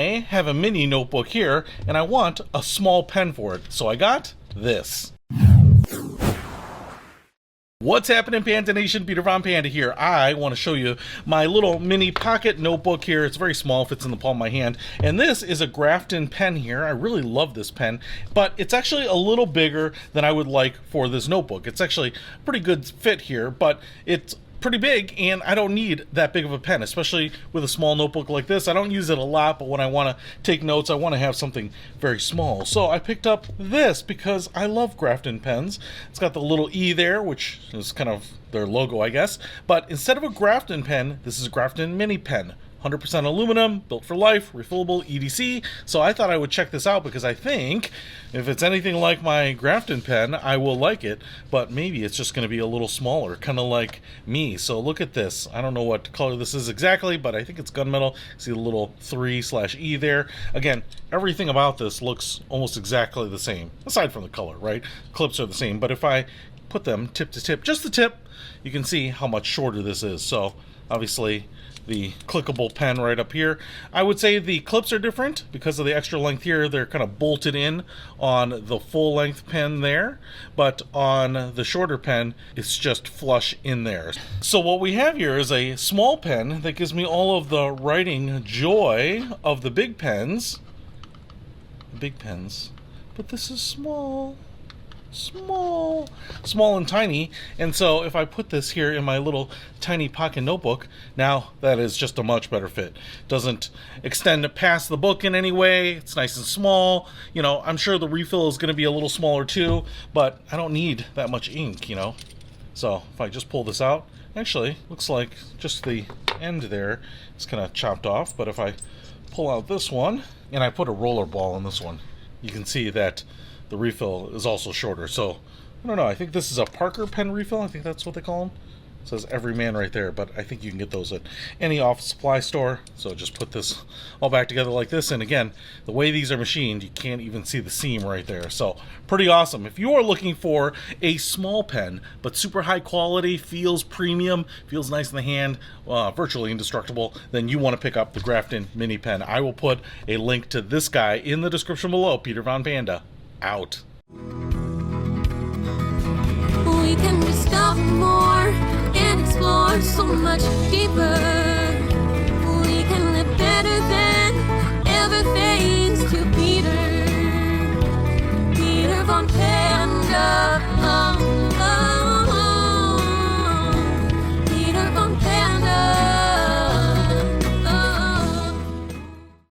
I have a mini notebook here, and I want a small pen for it, so I got this. What's happening, Panda Nation? Peter Von Panda here. I want to show you my little mini pocket notebook here. It's very small, fits in the palm of my hand. And this is a Grafton pen here. I really love this pen, but it's actually a little bigger than I would like for this notebook. It's actually a pretty good fit here, but it's pretty big, and I don't need that big of a pen, especially with a small notebook like this. I don't use it a lot, but when I want to take notes, I want to have something very small. So I picked up this because I love Grafton pens. It's got the little E there, which is kind of their logo, I guess. But instead of a Grafton pen, this is a Grafton mini pen. 100% aluminum, built for life, refillable, EDC. So I thought I would check this out because I think if it's anything like my Grafton pen, I will like it, but maybe it's just going to be a little smaller, kind of like me. So look at this. I don't know what color this is exactly, but I think it's gunmetal. See the little 3/E there. Again, everything about this looks almost exactly the same, aside from the color, right? Clips are the same, but if I put them tip to tip, just the tip, you can see how much shorter this is. So obviously the clickable pen right up here. I would say the clips are different because of the extra length here. They're kind of bolted in on the full length pen there, but on the shorter pen, it's just flush in there. So what we have here is a small pen that gives me all of the writing joy of the big pens. But this is small and tiny, and so if I put this here in my little tiny pocket notebook, now that is just a much better fit. Doesn't extend past the book in any way. It's nice and small. You know, I'm sure the refill is going to be a little smaller too, but I don't need that much ink, you know. So if I just pull this out, actually looks like just the end there is kind of chopped off, but if I pull out this one and I put a roller ball in this one, you can see that the refill is also shorter. So I don't know, I think this is a Parker pen refill. I think that's what they call them. It says Everyman right there, but I think you can get those at any office supply store. So just put this all back together like this, and again, the way these are machined, you can't even see the seam right there. So pretty awesome. If you are looking for a small pen but super high quality, feels premium, feels nice in the hand, virtually indestructible, then you want to pick up the Grafton mini pen. I will put a link to this guy in the description below. Peter Von Panda out. We can discover more and explore so much deeper. We can live better than